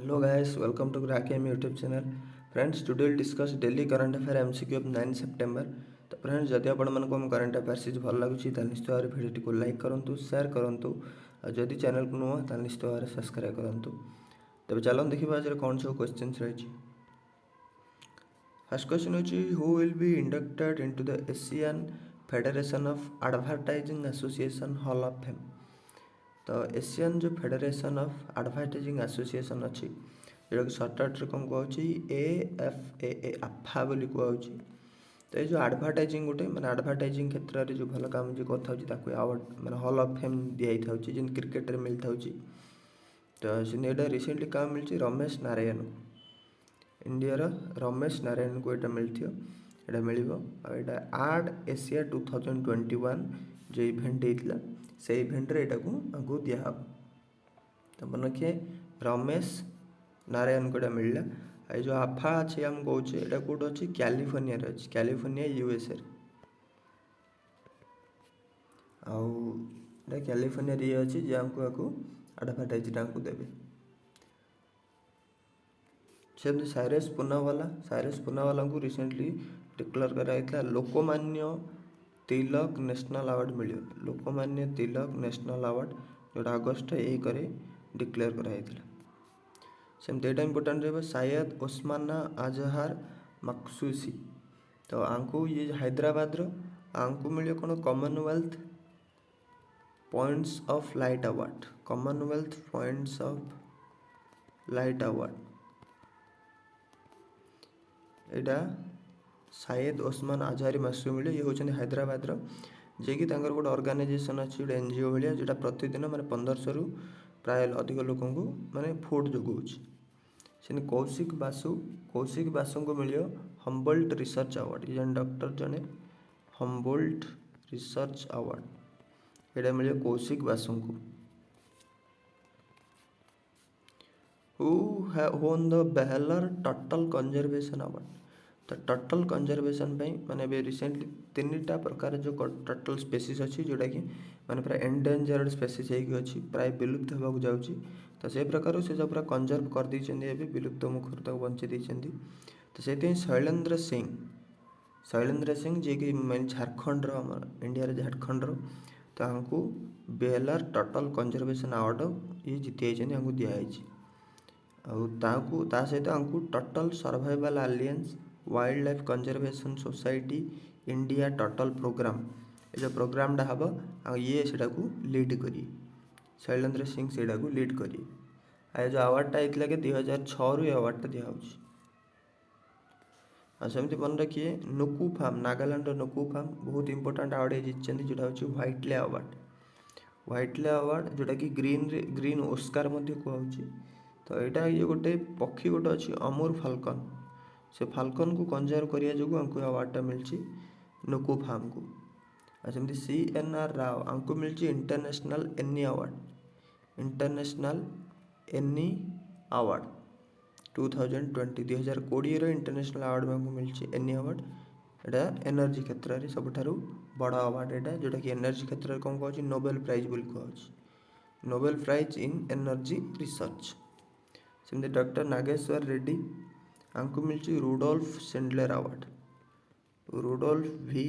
Hello guys, welcome to Crackm YouTube channel. Friends, today we'll discuss daily current affair MCQ of 9 September. तो friends जदि आपको current affair series भल लगुच निश्चित भाव भिडियो को लाइक करूँ सेयार करूँ और जदि चैनल को नुआ तो निश्चित भाव सब्सक्राइब करूँ। तब चलो देखिए आज कौन सब क्वेश्चन रही। फर्स्ट क्वेश्चन होची who will be inducted into the Asian federation of advertising association hall of fame. तो एशियन जो फेडरेशन ऑफ एडवर्टाइजिंग एसोसिएशन अच्छी जोटा कि सर्टकट कौन कह ए आफा बोली कहुच्छी। तो ये जो एडवर्टाइजिंग गोटे मैंने एडवर्टाइजिंग क्षेत्र में जो भल काम जो कर अवार्ड मैंने हॉल ऑफ फेम दी था जेन क्रिकेट में मिलता। तो ये रिसेंटली क्या मिली रमेश नारायण इंडिया रमेश नारायण को यहाँ मिलती है मिल आड एशिया 2021 जो इवेंट होता से इवेंट को दिहा। तो मन रखिए रमेश नारायण को मिलला। ये जो आफा अच्छे आम कहे यहाँ कौट अच्छी कैलिफोर्निया अच्छी कैलिफोर्निया यूएसए आउ कैलिफोर्निया ये अच्छी जहाँ को एडवर्टाइज को देवे। सेमती साइरस पूनावाला को recently declare कराइला Lokmanya Tilak national award मिले। लोकमान्य तिलक नेशनल अवार्ड जोटा अगस्ट 1 डिक्लेयर कराइला। सेमती यहाँ इंपोर्टाट रहा सैयद ओस्माना अजहर मखसूसी। तो आंकु ये हैदराबाद आंकु मिले कौन Commonwealth points of light award. Commonwealth points of light award यहाँ सैयद ओस्मान अजहरी मखसूसी मिले। ये होती हैदराबाद जे कि गोटे ऑर्गेनाइजेशन अच्छी गोटे एनजीओ भाया जोटा प्रतिदिन मैंने 1500 रु प्राय अधिक लोक मैंने फूड जोगाऊँच। से कौशिक बासु को मिले हम्बोल्ट रिसर्च अवार्ड। ये डॉक्टर जने हम्बोल्ट रिसर्च अवार्ड यहाँ मिले कौशिक बासु को। Who won the Behler total conservation award. तो टोटल कंजर्वेशन माने रिसेंटली 3टा प्रकार जो टोटल स्पेसीज अच्छी जोटा कि माने पूरा एंडेंजर्ड स्पेसीज अच्छी प्राय विलुप्त होगा जाऊँगी। तो से प्रकार से जो पूरा कंजर्व कर देते विलुप्त मुखर तक बंचे देते। तो से शैलेंद्र सिंह जी कि झारखंड इंडिया झारखंड तो हमको बेहलर टोटल कंजर्वेशन अवार्ड ये जीति दिखाई। सहित हमको total survival alliance wild life conservation society India total programme ये जो प्रोग्रामटा हम ये को लीड करी शैलेंद्र सिंह से लीड करी। आ जो अवार्डटा होता कि 2006 रु अवार्डटा दिखाई। सेमती मन रखिए नुकू फार्म नागालैंड नुकू फार्म बहुत इंपोर्टाट अवार्ड जीति जोटा हूँ व्हाइटले अवार्ड। व्हाइटले अवार्ड जोटा कि ग्रीन ओस्कार कहुच्छी। तो यहाँ ये गोटे पक्षी गोटे अच्छी अमूर फाल्कन से फाल्कन को कंजर्व करने जो हमको अवार्डटा मिली नुकू फार्म को। सेमती CNR राव हमको मिली international Eni award. International Eni award 2020 international award में मिली एनी अवार्ड। यहाँ एनर्जी क्षेत्र में सबुठ बड़ अवार्ड यहाँ जोटा कि एनर्जी क्षेत्र में कौन कह नोबेल प्राइज बोली कह Nobel prize in energy research. सेमती डॉक्टर नागेश्वर रेड्डी हमको मिली Rudolf Schindler award. Rudolf V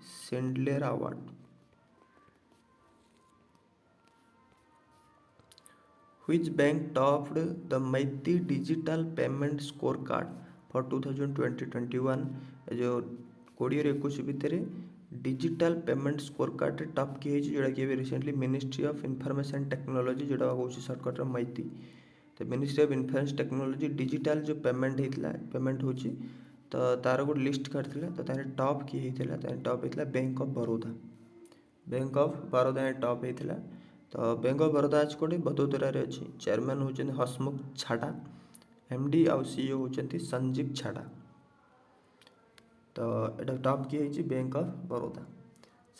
Schindler award. Which bank topped the MeitY digital payment scorecard for 2020-21 जो 2021 भितर digital payment score card top किए जोटा कि recently ministry of information technology जोटा हूँ सर्टकट MeitY। तो ministry of information technology digital जो payment होता पेमेंट हो तो तार गोटे लिस्ट काढ़ी तो तार टॉप किए होता टॉप होता bank of Baroda. Bank of Baroda top होता। तो बैंक ऑफ बड़ौदा आज कौटे बदोदरा अच्छी चेयरमैन होती हसमुख छाड़ा MD आउ CEO होती संजीव छाड़ा। तो यहाँ टॉप किए बैंक ऑफ बड़ौदा।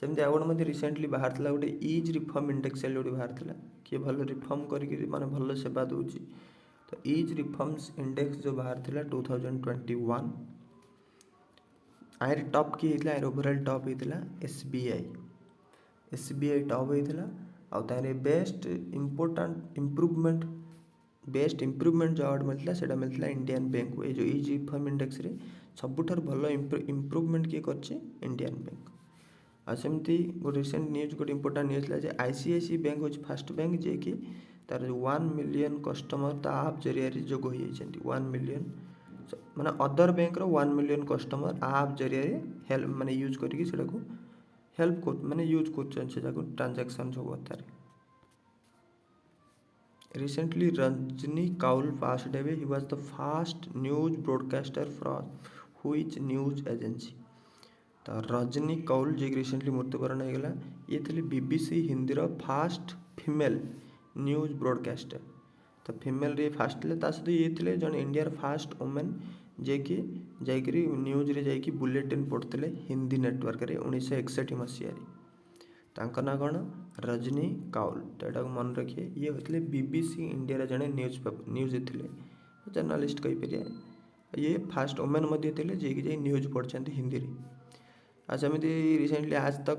सेमती आउ गोटे रिसेंटली बाहर गोटे ईज रिफॉर्म इंडेक्स गोटे बाहर किए भल रिफॉर्म करके माने भल सेवा दूची। तो ईज रिफॉर्म्स इंडेक्स जो बाहर 2021 आयर टॉप किए आयर ओवरऑल टॉप होता SBI टॉप होता। आउ तारे best important improvement best improvement जो अवार्ड मिलता से मिलता इंडियन बैंक को। ये जो इज रिफॉर्म इंडेक्स रे सबुठार भल इम्प्रुवमेंट किए कर इंडियन बैंक। आ सेमती गोटे रिसेंट न्यूज गोटे इंपोर्टाट न्यूज था आईसीआईसी बैंक हूँ फास्ट बैंक जे कि तार 1 मिलियन कस्टमर ता आप जरिया जोग हो जाती 1 मिलियन माने अदर बैंक रो 1 मिलियन कस्टमर आप जरिया हेल्प माने यूज करके हेल्प को माने यूज कर ट्रांजैक्शन सब होता है। Recently, Rajni Kaul passed away. He was the first news broadcaster from which news agency? तो रजनी कौल जी रिसेंटली मृत्युवरण होगा ये थे BBC Hindi fast female news broadcaster. तो फीमेल रे फास्ट थे सहित ये थे जन इंडिया फास्ट वुमेन जे कि जाकि न्यूज रे जाकि बुलेटिन पढ़ते हिंदी नेटवर्क रे 1961 मसीह तांका ना कौन रजनी काउल। तो यहाँ मन रखिए ये होते बीबीसी इंडिया जड़े न्यूज थे जर्नालीस्ट कहीपर ये फास्ट वुमेन जे कि न्यूज पढ़ते हिंदी रे। सेमती रिसेंटली आज तक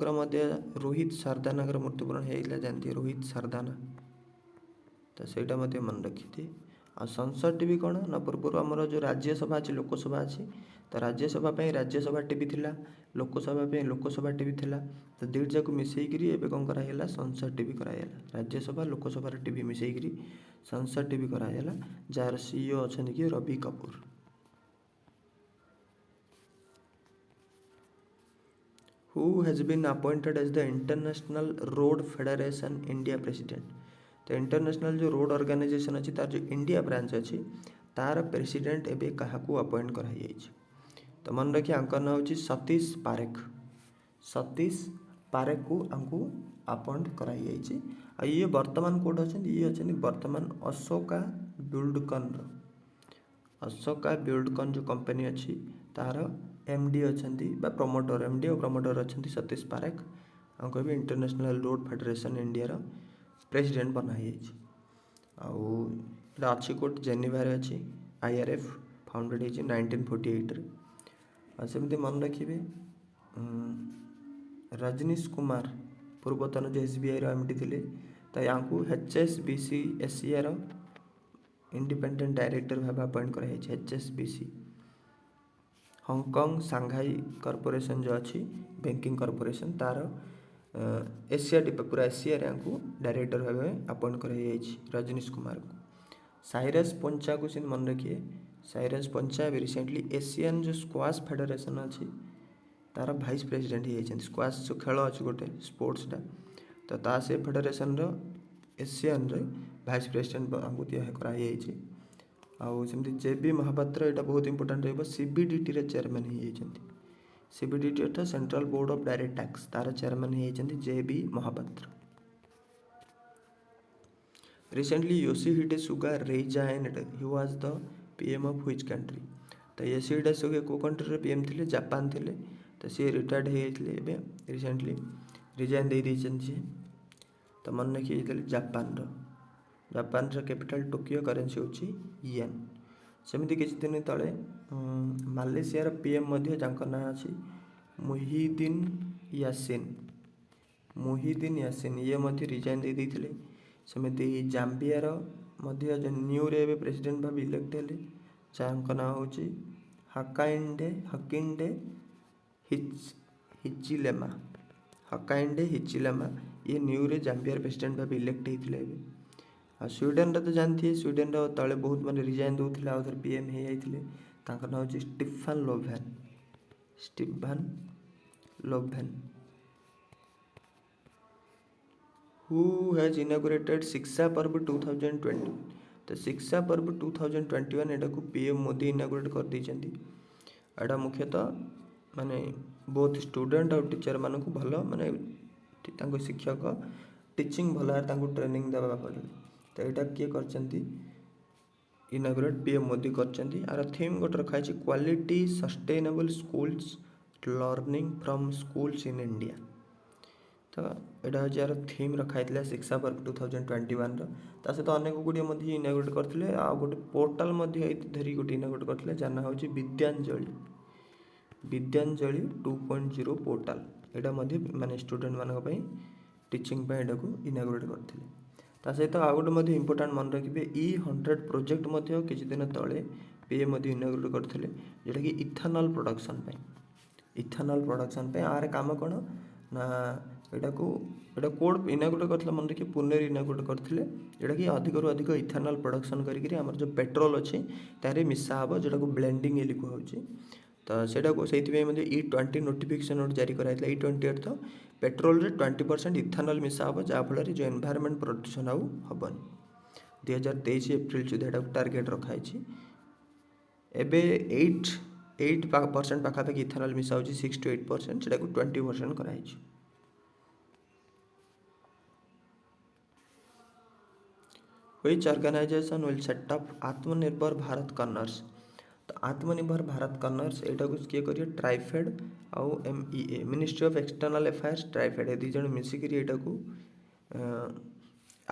रोहित सरदाना मृत्युवरण होता जानते रोहित सरदाना। तो सहीटा मन रखी थी। आ संसद टीवी कौन ना पूर्व आमर जो राज्यसभा अच्छी लोकसभा अच्छी तो राज्यसभा राज्यसभा टीवी थिला लोकसभा लोकसभा टीवी थिला। तो दुईट जाक मिसेकरी एवं कौन कराला संसद टीवी कराला राज्यसभा लोकसभा टीवी मिसेकरी संसद टीवी कराला जार सीईओ अच्छा कि Ravi Kapoor. Who has been appointed as the International Road Federation India President? तो इंटरनेशनल जो रोड ऑर्गेनाइजेशन अच्छी तार जो इंडिया ब्रांच अच्छी तार प्रेसिडेंट एवं क्या अपॉइंट कराई। तो मन रखिए आंकर ना हूँ सतीश पारेख। सतीश पारेख को आमको अपॉइंट कराई। ये वर्तमान कोड अच्छा ये अच्छे वर्तमान अशोका बिल्डकन जो कंपनी अच्छी तार एमडी अच्छा प्रमोटर एमडी और प्रमोटर अच्छा सतीश पारेख आमको भी इंटरनेशनल रोड फेडरेशन इंडिया रो प्रेसिडेंट बनाई। अच्छी कोर्ट जेनेवा अच्छी आईआरएफ फाउंडेड होती 1948 सेमती मन रखिए रजनीश कुमार पूर्वतन जो एसबीआई एमडी थे तो या एचएसबीसी एशिया इंडिपेंडेंट डायरेक्टर भाव अपॉइंट कराई। एचएसबीसी हांगकांग सांघाई कॉर्पोरेशन जो अच्छी बैंकिंग कॉर्पोरेशन तार एशिया पूरा एशिया डायरेक्टर भाव अपॉइंट कराई रजनीश कुमार को। साइरस पंचा को मन रखिए साइरस पंचा रिसेंटली एशियन जो स्क्वाश फेडरेशन अच्छी तार भाइस प्रेसिडेंट ही स्क्वाश जो खेल अच्छी गोटे स्पोर्ट्सटा तो ता से फेडरेशन एशियन रे भाइस प्रेसिडेंट आमको कराई। आमती जेबी महापात्र यहाँ बहुत इंपोर्टाट सीबीडीटी रे चेयरमैन ही सीबीडीटी अर्थात central board of direct tax तार चेयरमैन ही JB Mahapatra. Recently Yoshihide Suga resigned he was the PM of which country? तो योशिहिडे सुगा को कंट्री रे पीएम थे जापान थे तो सी रिटायर्ड होते रिसेंटली रिजाइन दे सी। तो मन रखिए जापान कैपिटल टोकियो करेन्सी होची येन। सेमती किछि दिन तले मालेशिया पीएम मध्य जांकर ना अछि मुहिदीन यासिन ये मध्य रिजाइन दे देथिले। सेमती जाम्बियार मध्य जो न्यू रे प्रेसिडेंट भाव इलेक्ट हेले जांकर ना होची हकाइंडे हिचिलेमा ये न्यू रे जाम्बियार प्रेसिडेंट भाव इलेक्ट होते। स्वीडेन तो जानती है स्वीडेन तले बहुत माने रिजाइन दूसरे आउथर पीएम हो जाते ना हूँ स्टीफन लोभेन। हु हैज इनागुरेटेड शिक्षा पर्व 2020? तो शिक्षा पर्व 2021 एटा को पीएम मोदी इनागुरेट कर देइछन्ती। एटा मुख्यतः माने बहुत स्टूडेंट और टीचर मान को भल माने शिक्षक टीचिंग भल ट्रेनिंग देवा पड़े। तो यहाँ किए कर इनागुरेट पीएम मोदी कर। आर थीम गोटे रखाई quality sustainable schools learning from schools in India. तो यहाँ हूँ यार थीम रखाई शिक्षा पर्व 2021 सहित अनेक गुड़िया इनागुरेट करते गोटे पोर्टाल धरी गोटे इनागुरेट करते जार ना हूँ विद्यांजलि 2.0 पोर्टाल। यहाँ माने स्टूडेंट मानी टीचिंग को इनागुरेट करते। ता सहित आउ गोटे इंपोर्टाट मन रखिए E100 प्रोजेक्ट किसी दिन तले पीएम इनागुरेट करते जोटा कि इथानल प्रोडक्शन आर काम कौन ना यहाँ कोड इनागुरेट करते मन रखिए पुणे इनागुरेट करते जोटा कि अधिक अधिक इथानल प्रोडक्शन करके आम जो पेट्रोल अच्छी तार मिसा हम जोटा को ब्लेंडिंग ये कहुच्छे तो सेटा को से E20 नोटिफिकेशन गोटे जारी कराइला E20 अर्थ पेट्रोल रे 20% इथानल मिसा हम जहाँफल जो एनवायरमेंट प्रदूषण आउ हेबन 2023 एप्रिल सुधा यहाँ टार्गेट रखाई एबे 8% पाखापाखि इथानल मिसा हो 6 to 8% से 20% कराई। Which organization will set up आत्मनिर्भर भारत कर्नर्स तो आत्मनिर्भर भारत कर्नर्स यहाँ को किए करिए ट्राइफेड आउ MEA ministry of external affairs TRIFED ये दुज मिसिक यहाँ को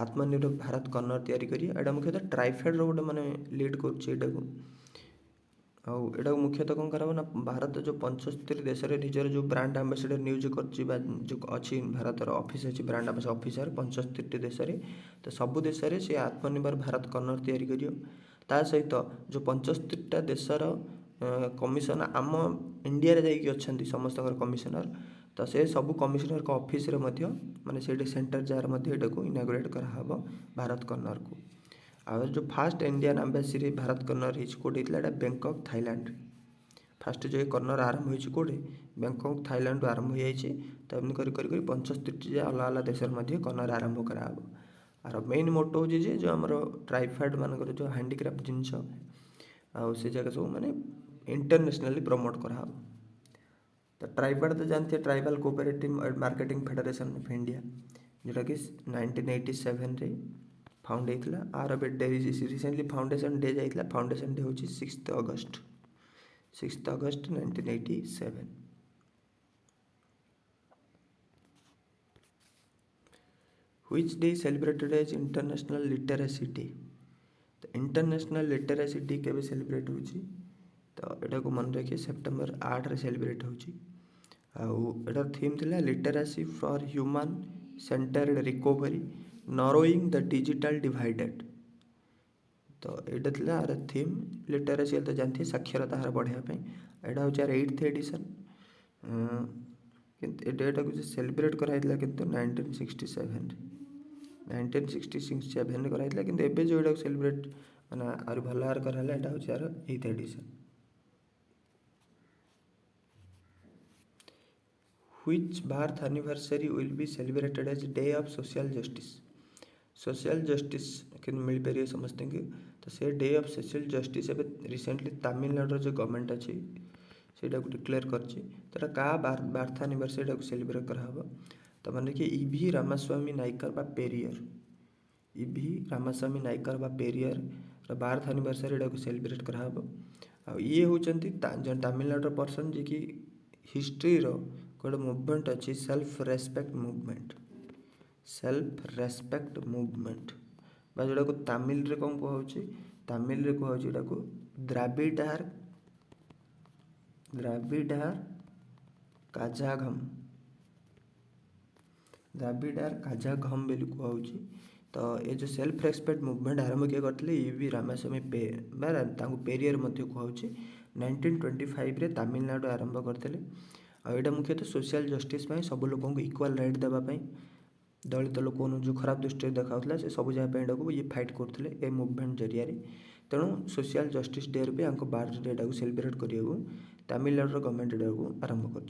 आत्मनिर्भर भारत कर्नर तैयारी करिए यहाँ मुख्यतः ट्राइफेड रोटे मैंने लीड कर आउ मुख्यतः कौन कर ना भारत जो 75 देश निजर जो ब्रांड आंबासीडर नियूज अच्छी भारत ऑफिस अच्छी ब्रांड आंबासीडर ऑफिसर 75 देश तो सबू देश से आत्मनिर्भर भारत कर्नर तैयारी करियो ता सहित जो 75टा देशर कमिशनर आम इंडिया रे जाइए अच्छा समस्त कमिशनर तो से सबू कमिशनर का ऑफिस रे माने से सेंटर जार यहाँ को इनागुरेट कराहब भारत कर्नर को और जो fast Indian embassy Bharat corner होती है बैंकॉक थाईलैंड फास्ट जो कर्नर आरंभ होती कौटे बैंकॉक थाईलैंड आरंभ हो जाए तो एमनी कर 75 अलग अलग देश कर्नर आरंभ कराहब आर मेन मोटो हो जो आम ट्राइफेड मानक जो हैंडीक्राफ्ट जिनस से जगह सब माने इंटरनेशनली प्रमोट कराहब तो ट्राइफेड तो जानते हैं tribal cooperative marketing federation of India जोटा कि 1987 रे फाउंड होता आर रिसेंटली फाउंडेशन डे जाइए फाउंडेशन डे हूँ 6 August 1987। Which day celebrated as international literacy day तो इंटरनेशनल लिटरेसी डे के सेलिब्रेट हो तो यहाँ को मन रखिए सेप्टेम्बर 8 रे सेलिब्रेट हो थीम थिला literacy for human centred recovery narrowing the digital divided तो यहाँ थिला आर थीम लिटरेसी तो जानते साक्षरता हार बढ़ावाई यहाँ हूँ 8th एडिशन डेटा को सेलिब्रेट कराई कि 1967 कराई कि एवं जो यहाँ सेलिब्रेट मैंने आर भल हार कराला यहाँ हूँ यार 8th edition. Which birth anniversary will be celebrated as Day of Social Justice के मिल पारे समस्त तो से day of social justice recently Tamil Nadu जो गवर्नमेंट अच्छी से डिक्लेयर कर का बार्थ एनिवर्सरी को सेलिब्रेट कराहब तो मैंने कि EV रामास्वामी नायकर बा पेरियर EV रामास्वामी नायकर बा पेरियर बार्थ एनिवर्सरी को सेलिब्रेट कराहब आ ये होचंती तमिलनाडु पर्सन जी की हिस्ट्री रो गोटे मुवमेंट अच्छी सेल्फ रेस्पेक्ट मुवमेंट बा जोटा को तमिल रे कौन कहुची तमिल रे कहुची जोटा को द्राविडार काजाघम बेली कहुची तो ये जो सेल्फ रेस्पेक्ट मुवमेंट आरंभ किए करते EV रामास्वामी पेरियर कहुची 1925 रे तमिलनाडु आरंभ करते आईटा मुख्यतः सोशल जस्टिस सब लोक इक्वाल राइट देवाई दलित लोक जो खराब दृष्टि देखा से सब जगह को ये फाइट करते ए मुवमेंट जरिया तेणु सोशल जस्टिस डे भी यहाँ बार्थ डे को सेलिब्रेट करने तमिलनाडु गवर्नमेंट को आरंभ कर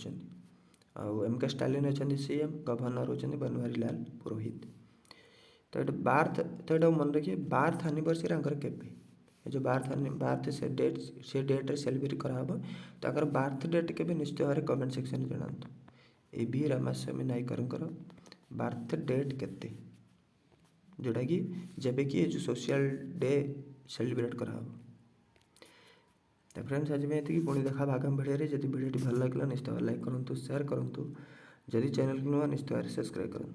MK स्टालिन अच्छा CM गवर्नर होती बनवारी लाल पुरोहित तो ये बार्थ तो ये मन रखिए बार्थ एनिवर्सरी के जो बार्थ से डेट रे सेलिब्रेट कराहब तो बार्थ डेट के निश्चय भाव कमेंट सेक्शन जनातु EV Ramaswamy Naicker birth date केते जोटा कि जब कि जो सोशल डे सेलिब्रेट कराहब तो फ्रेंड्स आज में ये पुणी देखा आगामी भिडियो जब भिडियो भल लगे निश्चय लाइक करूँ शेयर करूँ जदि चैनल को नुआ निश्चय सब्सक्राइब करूँ।